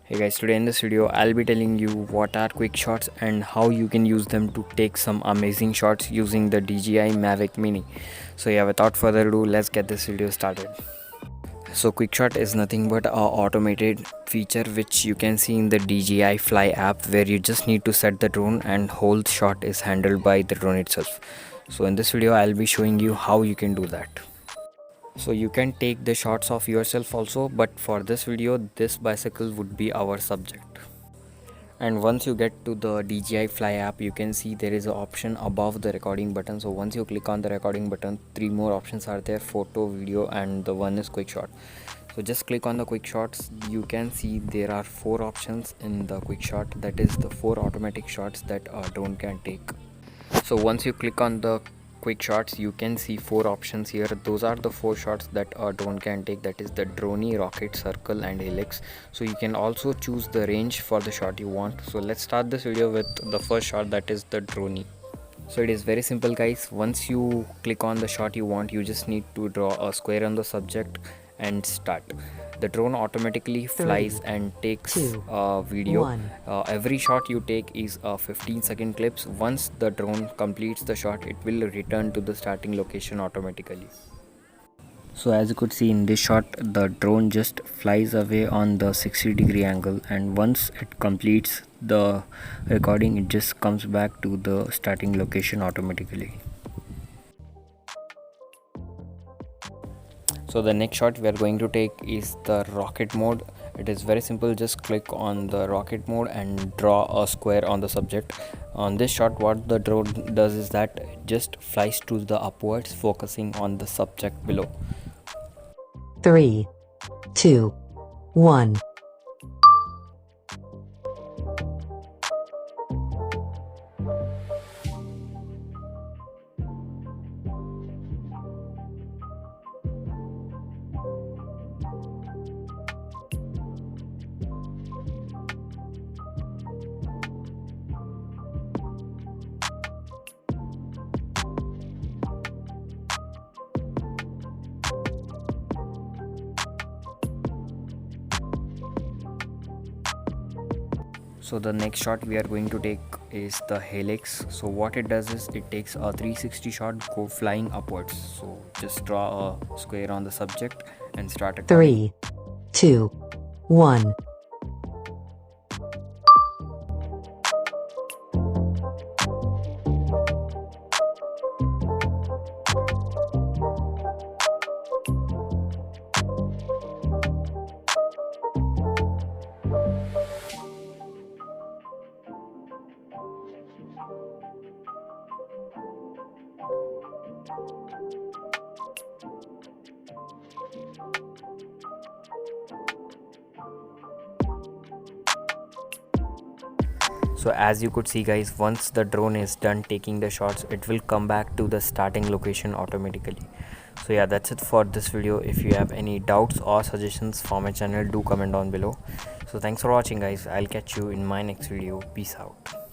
Hey guys, today in this video I'll be telling you what are quick shots and how you can use them to take some amazing shots using the DJI MAViC MiNi. So yeah, without further ado, let's get this video started. So quick shot is nothing but a automated feature which you can see in the DJI Fly app, where you just need to set the drone and whole shot is handled by the drone itself. So in this video I'll be showing you how you can do that. So you can take the shots of yourself also, but for this video this bicycle would be our subject. And once you get to the DJI Fly app, you can see there is an option above the recording button. So once you click on the recording button, three more options are there: photo, video, and the one is quick shot. So just click on the quick shots. You can see there are four options in the quick shot, that is the four automatic shots that a drone can take. So once you click on the quick shots, you can see four options here. Those are the four shots that a drone can take, that is the drone, rocket, circle, and helix. So you can also choose the range for the shot you want. So let's start this video with the first shot, that is the drone. So it is very simple guys. Once you click on the shot you want, you just need to draw a square on the subject and start. The drone automatically flies and takes a video. Every shot you take is a 15-second clips. Once the drone completes the shot, it will return to the starting location automatically. So as you could see in this shot, the drone just flies away on the 60-degree angle, and once it completes the recording, it just comes back to the starting location automatically. So the next shot we are going to take is the rocket mode. It is very simple. Just click on the rocket mode and draw a square on the subject. On this shot, what the drone does is that it just flies to the upwards, focusing on the subject below. 3, 2, 1. So the next shot we are going to take is the helix. So what it does is it takes a 360 shot, go flying upwards. So just draw a square on the subject and start recording. 3, 2, 1. So as you could see guys, once the drone is done taking the shots, it will come back to the starting location automatically. So yeah, that's it for this video. If you have any doubts or suggestions for my channel, do comment down below. So thanks for watching guys. I'll catch you in my next video. Peace out.